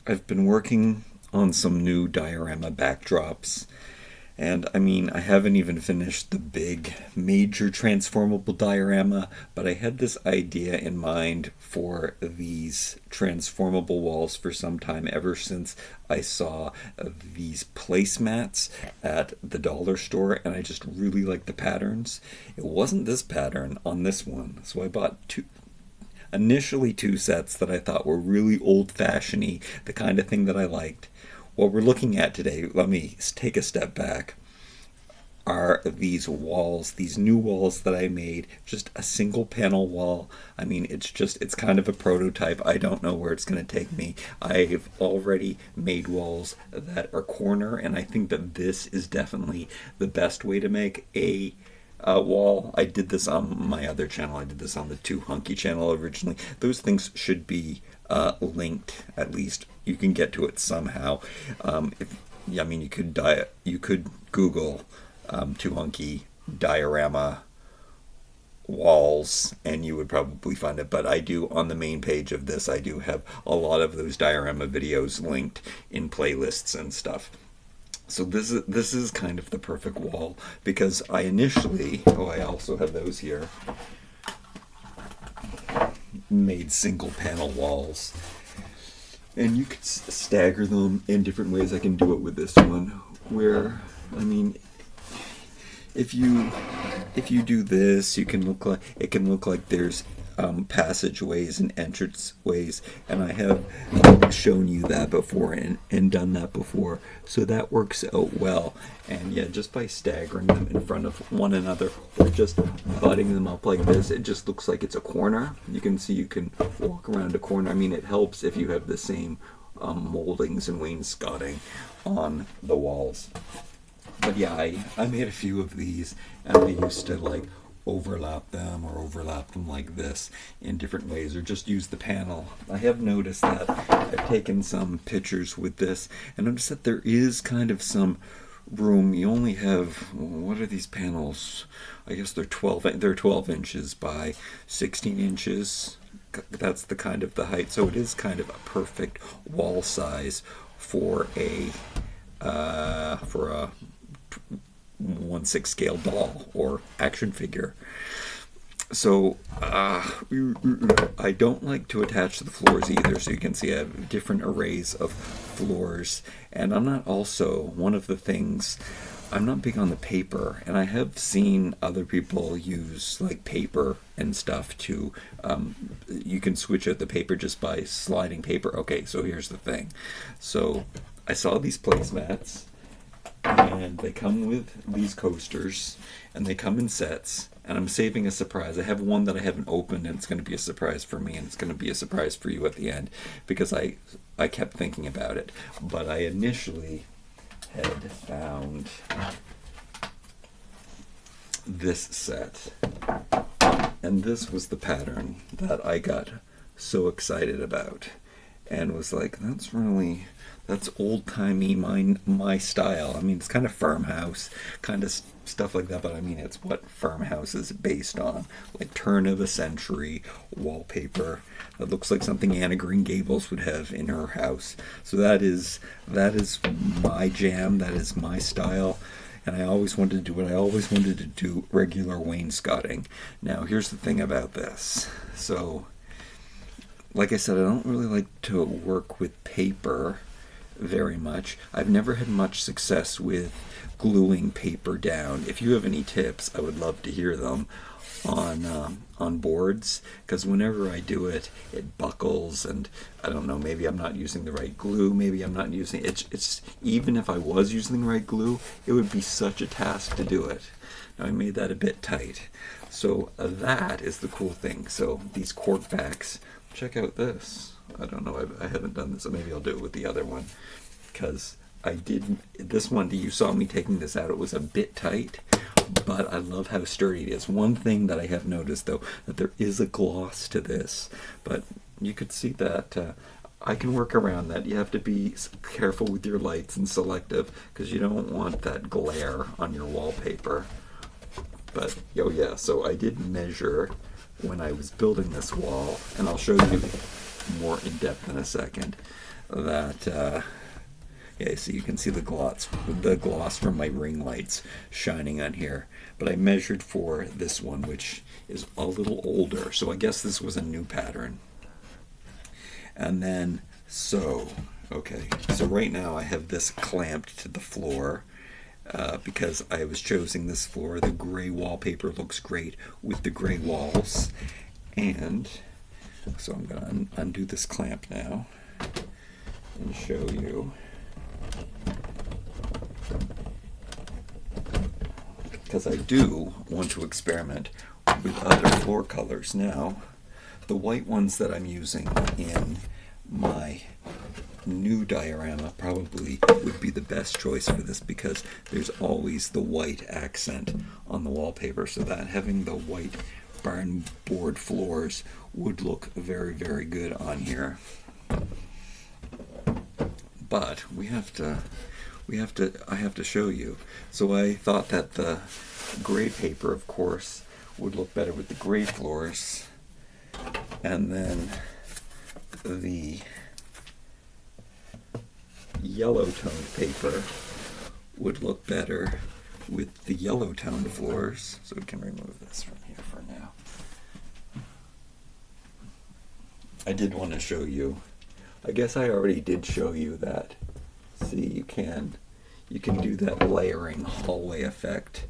I've been working on some new diorama backdrops, and I mean, I haven't even finished the big major transformable diorama, but I had this idea in mind for these transformable walls for some time, ever since I saw these placemats at the dollar store, and I just really like the patterns. It wasn't this pattern on this one, so I bought initially two sets that I thought were really old-fashioned-y, the kind of thing that I liked. What we're looking at today, let me take a step back, are these walls, these new walls that I made, just a single panel wall. I mean, it's kind of a prototype. I don't know where it's going to take me. I've already made walls that are corner, and I think that this is definitely the best way to make a wall. I did this on my other channel. I did this on the Too Hunky channel originally. Those things should be linked. At least you can get to it somehow. I mean, you could Google Too Hunky diorama walls, and you would probably find it. But I do, on the main page of this, I do have a lot of those diorama videos linked in playlists and stuff. So this is kind of the perfect wall, because I initially, I also have those here, made single panel walls, and you could stagger them in different ways. I can do it with this one, where, I mean, if you do this, it can look like there's passageways and entranceways, and I have shown you that before and done that before, so that works out well. And yeah, just by staggering them in front of one another or just butting them up like this, it just looks like it's a corner. You can see you can walk around a corner. I mean, it helps if you have the same moldings and wainscoting on the walls. But yeah, I made a few of these, and I used to like overlap them like this in different ways, or just use the panel. I have noticed that I've taken some pictures with this and noticed that there is kind of some room. You only have, what are these panels? I guess they're 12 inches by 16 inches. That's the kind of the height, so it is kind of a perfect wall size for a 1/6 scale doll or action figure. So I don't like to attach to the floors either, so you can see I have different arrays of floors. And I'm not big on the paper, and I have seen other people use like paper and stuff to, you can switch out the paper just by sliding paper. Okay, so here's the thing. So I saw these placemats, and they come with these coasters, and they come in sets, and I'm saving a surprise. I have one that I haven't opened, and it's going to be a surprise for me, and it's going to be a surprise for you at the end, because I kept thinking about it. But I initially had found this set, and this was the pattern that I got so excited about, and was like, that's old-timey, my style. I mean, it's kind of farmhouse, kind of stuff like that, but I mean, it's what farmhouse is based on, like turn of the century wallpaper. That looks like something Anna Green Gables would have in her house. So that is my jam. That is my style. And I always wanted to do it. I always wanted to do regular wainscoting. Now, here's the thing about this. So, like I said, I don't really like to work with paper very much. I've never had much success with gluing paper down. If you have any tips, I would love to hear them on boards, because whenever I do it, it buckles, and I don't know, maybe I'm not using the right glue, maybe I'm not using it's even if I was using the right glue, it would be such a task to do it. Now, I made that a bit tight, so that is the cool thing. So these cork backs, check out this. I don't know, I haven't done this, so maybe I'll do it with the other one, because I did this one. You saw me taking this out. It was a bit tight, but I love how sturdy it is. One thing that I have noticed, though, that there is a gloss to this, but you could see that I can work around that. You have to be careful with your lights and selective, because you don't want that glare on your wallpaper. But, oh yeah, so I did measure when I was building this wall, and I'll show you more in depth in a second. that yeah, so you can see the gloss from my ring lights shining on here. But I measured for this one, which is a little older, so I guess this was a new pattern. And then, so right now I have this clamped to the floor because I was choosing this floor. The gray wallpaper looks great with the gray walls. And so I'm going to undo this clamp now and show you. Because I do want to experiment with other floor colors now. The white ones that I'm using in my new diorama probably would be the best choice for this, because there's always the white accent on the wallpaper, so that having the white barn board floors would look very, very good on here. But I have to show you. So I thought that the gray paper, of course, would look better with the gray floors, and then the yellow toned paper would look better with the yellow toned floors. So we can remove this from here for now. I did want to show you, I guess I already did show you that. See, you can do that layering hallway effect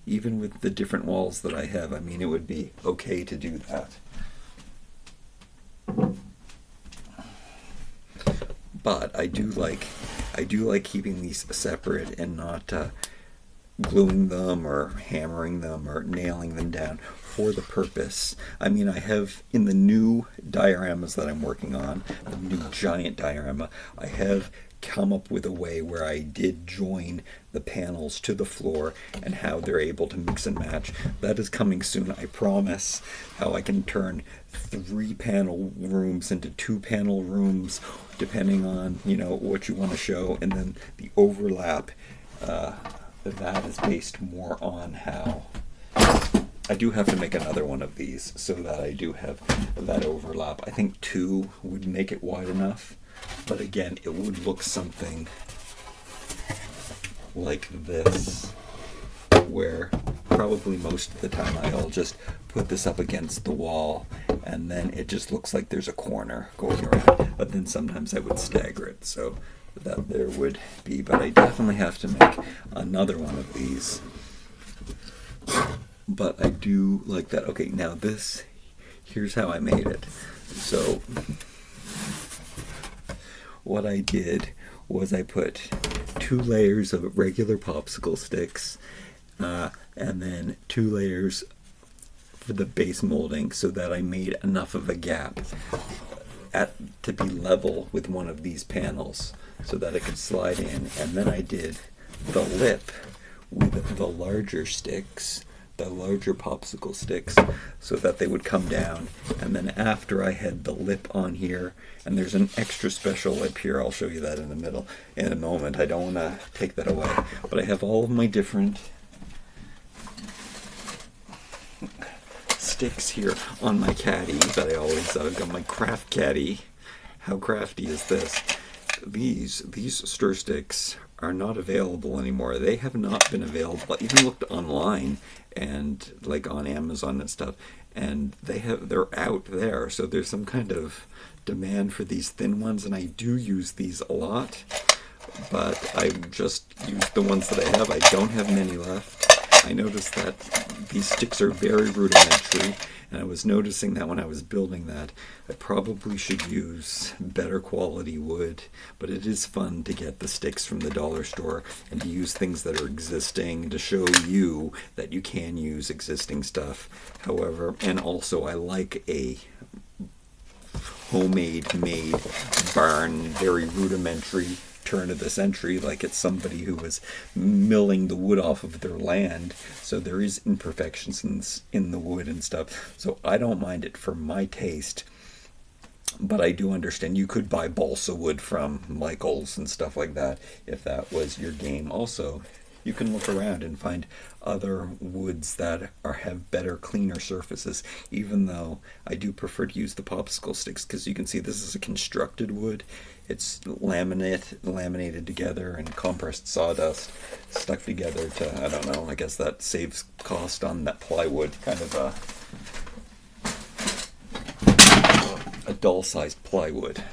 even with the different walls that I have. I mean, it would be okay to do that. But I do like keeping these separate and not gluing them or hammering them or nailing them down for the purpose. I mean, I have in the new dioramas that I'm working on, the new giant diorama, I have come up with a way where I did join the panels to the floor and how they're able to mix and match. That is coming soon, I promise. How I can turn 3-panel rooms into 2-panel rooms, depending on, you know, what you want to show. And then the overlap, that is based more on how I do have to make another one of these so that I do have that overlap. I think 2 would make it wide enough. But again, it would look something like this, where probably most of the time I'll just put this up against the wall and then it just looks like there's a corner going around. But then sometimes I would stagger it so that there would be. But I definitely have to make another one of these. But I do like that. Okay, now this, here's how I made it. So what I did was I put 2 layers of regular popsicle sticks and then 2 layers for the base molding, so that I made enough of a gap to be level with one of these panels so that it could slide in. And then I did the lip with the larger sticks, the larger popsicle sticks, so that they would come down. And then after I had the lip on here, and there's an extra special lip here, I'll show you that in a moment. I don't want to take that away, but I have all of my different sticks here on my caddy that I always I've got my craft caddy. How crafty is this? These stir sticks are not available anymore. They have not been available. I even looked online and like on Amazon and stuff, and they're out there. So there's some kind of demand for these thin ones, and I do use these a lot, but I just use the ones that I have. I don't have many left. I noticed that these sticks are very rudimentary, and I was noticing that when I was building that, I probably should use better quality wood, but it is fun to get the sticks from the dollar store and to use things that are existing to show you that you can use existing stuff. However, and also I like a homemade made barn, very rudimentary turn of the century, like it's somebody who was milling the wood off of their land, so there is imperfections in the wood and stuff, so I don't mind it for my taste. But I do understand you could buy balsa wood from Michael's and stuff like that if that was your game. Also, you can look around and find other woods that have better, cleaner surfaces, even though I do prefer to use the popsicle sticks, because you can see this is a constructed wood. it's laminated together and compressed sawdust stuck together to, I don't know, I guess that saves cost on that plywood, kind of a dull-sized plywood.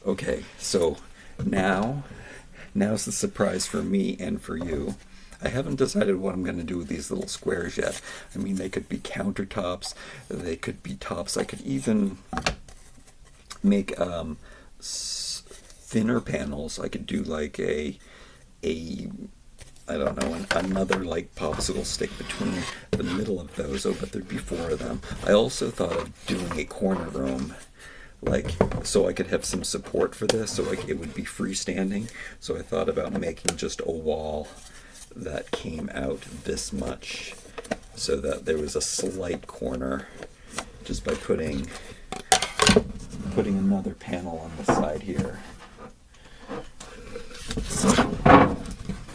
Okay, so now's the surprise for me and for you. I haven't decided what I'm going to do with these little squares yet. I mean, they could be countertops, they could be tops. I could even make thinner panels. I could do like a I don't know, another like popsicle stick between the middle of those. Oh, but there'd be 4 of them. I also thought of doing a corner room, like, so I could have some support for this, so like it would be freestanding. So I thought about making just a wall that came out this much, so that there was a slight corner, just by putting another panel on the side here. So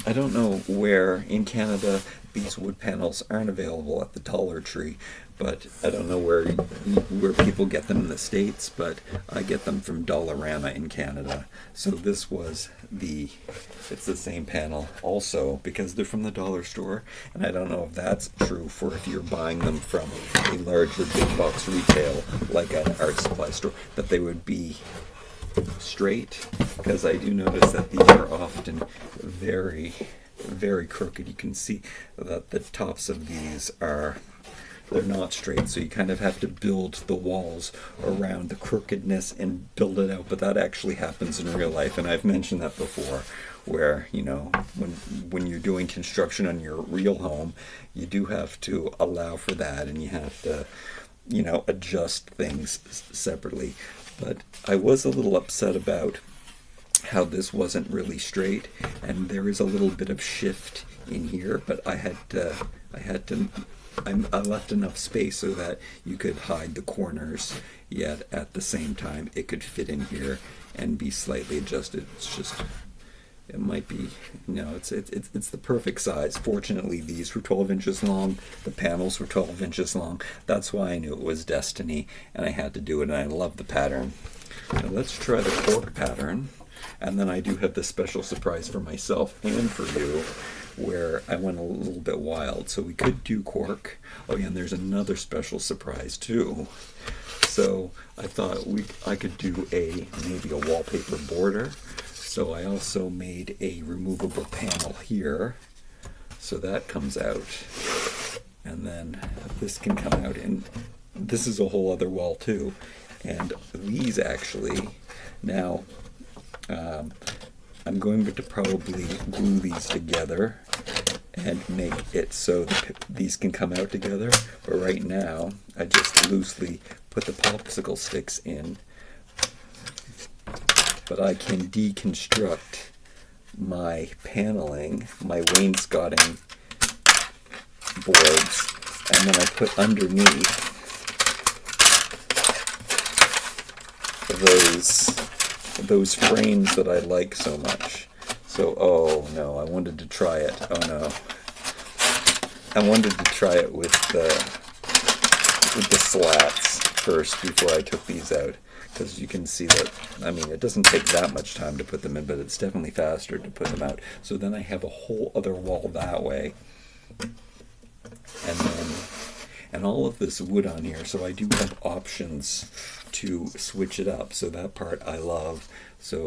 I don't know where in Canada these wood panels aren't available at the Dollar Tree, but I don't know where people get them in the States, but I get them from Dollarama in Canada. So this was it's the same panel also, because they're from the dollar store, and I don't know if that's true for if you're buying them from a larger big box retail like an art supply store, that they would be straight, because I do notice that these are often very, very crooked. You can see that the tops of these they're not straight, so you kind of have to build the walls around the crookedness and build it out. But that actually happens in real life, and I've mentioned that before, where, you know, when you're doing construction on your real home, you do have to allow for that, and you have to, you know, adjust things separately. But I was a little upset about how this wasn't really straight, and there is a little bit of shift in here, but I left enough space so that you could hide the corners, yet at the same time it could fit in here and be slightly adjusted. It's just, it might be, you know, it's the perfect size. Fortunately, these were 12 inches long, the panels were 12 inches long. That's why I knew it was destiny, and I had to do it, and I love the pattern. Now let's try the cork pattern, and then I do have this special surprise for myself and for you, where I went a little bit wild. So we could do cork. Oh yeah, and there's another special surprise too. So I thought I could do maybe a wallpaper border. So I also made a removable panel here. So that comes out. And then this can come out, and this is a whole other wall too. And these actually, now, I'm going to probably glue these together and make it so these can come out together. But right now, I just loosely put the popsicle sticks in. But I can deconstruct my paneling, my wainscoting boards, and then I put underneath those frames that I like so much. So, oh no, I wanted to try it. Oh no. I wanted to try it with the slats first before I took these out, because you can see that, I mean, it doesn't take that much time to put them in, but it's definitely faster to put them out. So then I have a whole other wall that way. And all of this wood on here, so I do have options to switch it up. So that part I love. So,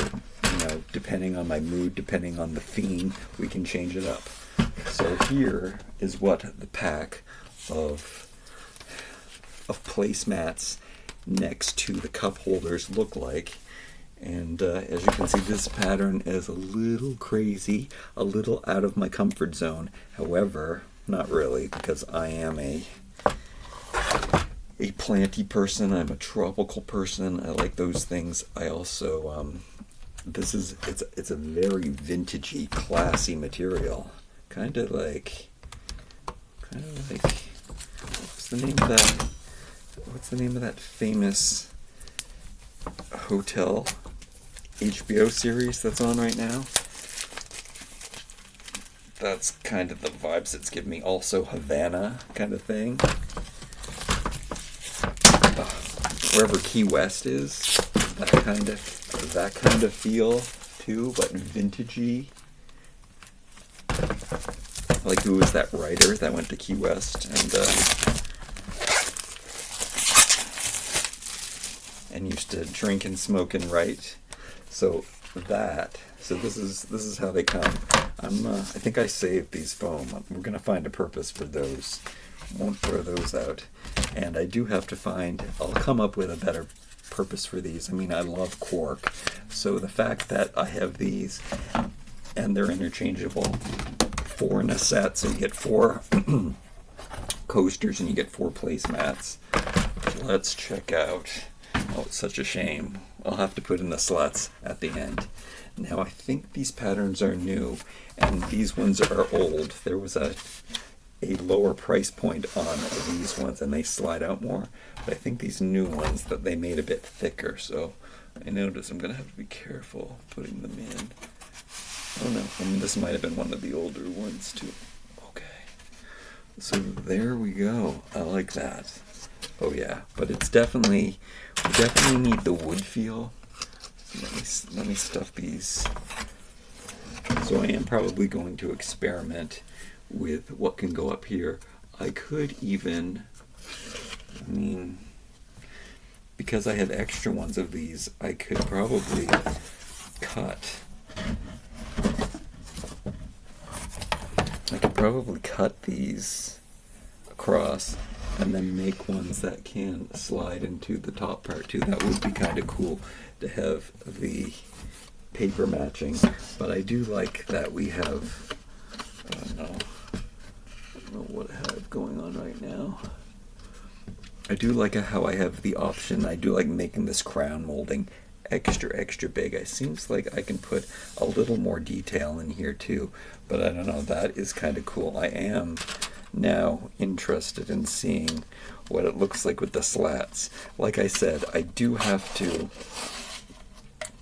you know, depending on my mood, depending on the theme, we can change it up. So here is what the pack of placemats next to the cup holders look like. And as you can see, this pattern is a little crazy, a little out of my comfort zone. However, not really, because I am a planty person. I'm a tropical person. I like those things. I also it's a very vintagey, classy material. Kind of like what's the name of that famous hotel HBO series that's on right now? That's kind of the vibes it's giving me. Also Havana kind of thing. Wherever Key West is, that kind of that kind of feel too, but vintagey. Like, who was that writer that went to Key West and used to drink and smoke and write? So this is how they come. I think I saved these foam. We're gonna find a purpose for those. Won't throw those out. And I do have to find. I'll come up with a better purpose for these. I mean, I love cork, so the fact that I have these and they're interchangeable, 4 in a set, so you get 4 coasters and you get 4 placemats. Let's check out. Oh, it's such a shame. I'll have to put in the slots at the end. Now, I think these patterns are new, and these ones are old. There was a lower price point on these ones, and they slide out more. But I think these new ones that they made a bit thicker, so I notice I'm going to have to be careful putting them in. Oh no, I mean, this might have been one of the older ones too. Okay, so there we go. I like that. Oh yeah, but it's definitely, we definitely need the wood feel. So let me stuff these. So I am probably going to experiment with what can go up here. I could even, I mean, because I have extra ones of these, I could probably cut. I could probably cut these across and then make ones that can slide into the top part too. That would be kind of cool to have the paper matching. But I do like that we have, I don't know what I have going on right now. I do like how I have the option. I do like making this crown molding extra big. It seems like I can put a little more detail in here too, but I don't know, that is kind of cool. I am now interested in seeing what it looks like with the slats. Like I said, I do have to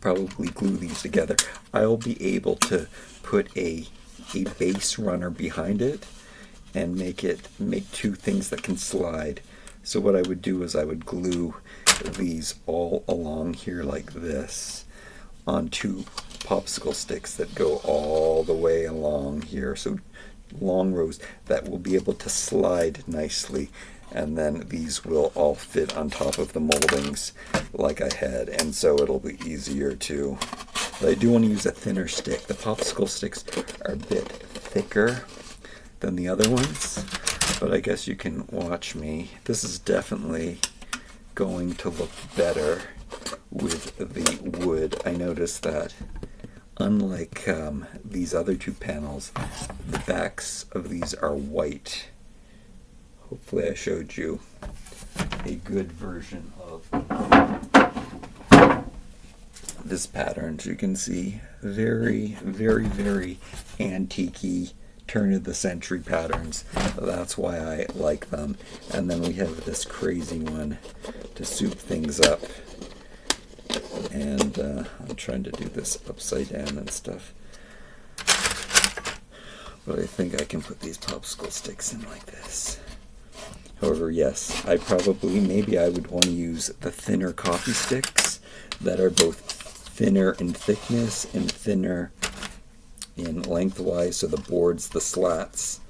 probably glue these together. I'll be able to put a base runner behind it and make 2 things that can slide. So what I would do is I would glue these all along here like this on 2 popsicle sticks that go all the way along here. So long rows that will be able to slide nicely, and then these will all fit on top of the moldings like I had, and so it'll be easier to. But I do want to use a thinner stick. The popsicle sticks are a bit thicker than the other ones, but I guess you can watch me. This is definitely going to look better with the wood. I noticed that unlike these other 2 panels, the backs of these are white. Hopefully I showed you a good version of this pattern. As you can see, very antique-y, turn of the century patterns. That's why I like them. And then we have this crazy one to soup things up. And I'm trying to do this upside down and stuff. But I think I can put these popsicle sticks in like this. However, yes, maybe I would want to use the thinner coffee sticks that are both thinner in thickness and thinner in lengthwise, so the boards, the slats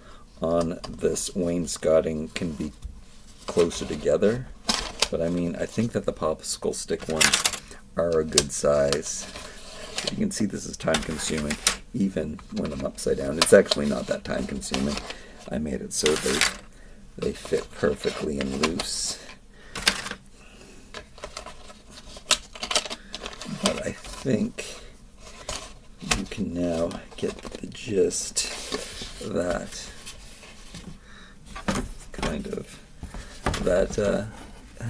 on this wainscoting can be closer together. But I mean, I think that the popsicle stick ones are a good size. You can see this is time consuming even when I'm upside down. It's actually not that time consuming. I made it so they fit perfectly and loose. But I think you can now get the gist that kind of that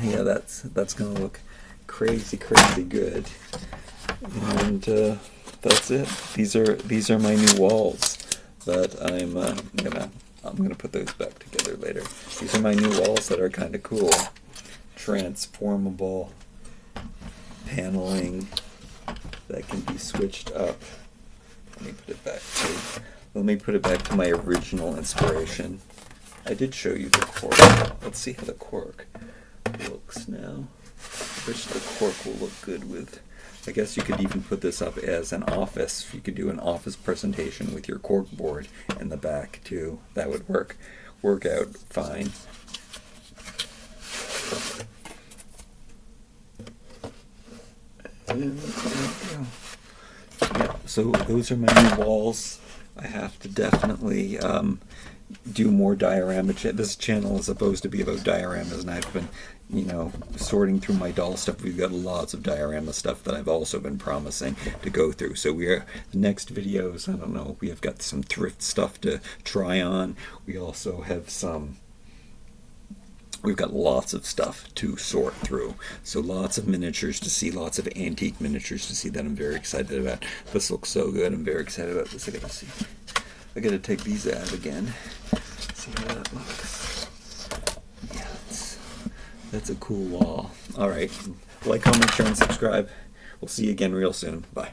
yeah, that's gonna look crazy good. And that's it. These are my new walls that I'm gonna put those back together later. These are my new walls that are kind of cool. Transformable paneling that can be switched up. Let me put it back to my original inspiration. I did show you the cork. Let's see how the cork looks now. I wish the cork will look good with I guess you could even put this up as an office. You could do an office presentation with your cork board in the back too. That would work out fine. And yeah, so those are my new walls. I have to definitely do more diorama. This channel is supposed to be about dioramas, and I've been, sorting through my doll stuff. We've got lots of diorama stuff that I've also been promising to go through. So the next videos, I don't know, we have got some thrift stuff to try on. We also have we've got lots of stuff to sort through. So lots of miniatures to see, lots of antique miniatures to see that I'm very excited about. This looks so good. I'm very excited about this. I gotta see. I gotta take these out again. See how that looks. Yeah, that's a cool wall. All right. Like, comment, share, and subscribe. We'll see you again real soon. Bye.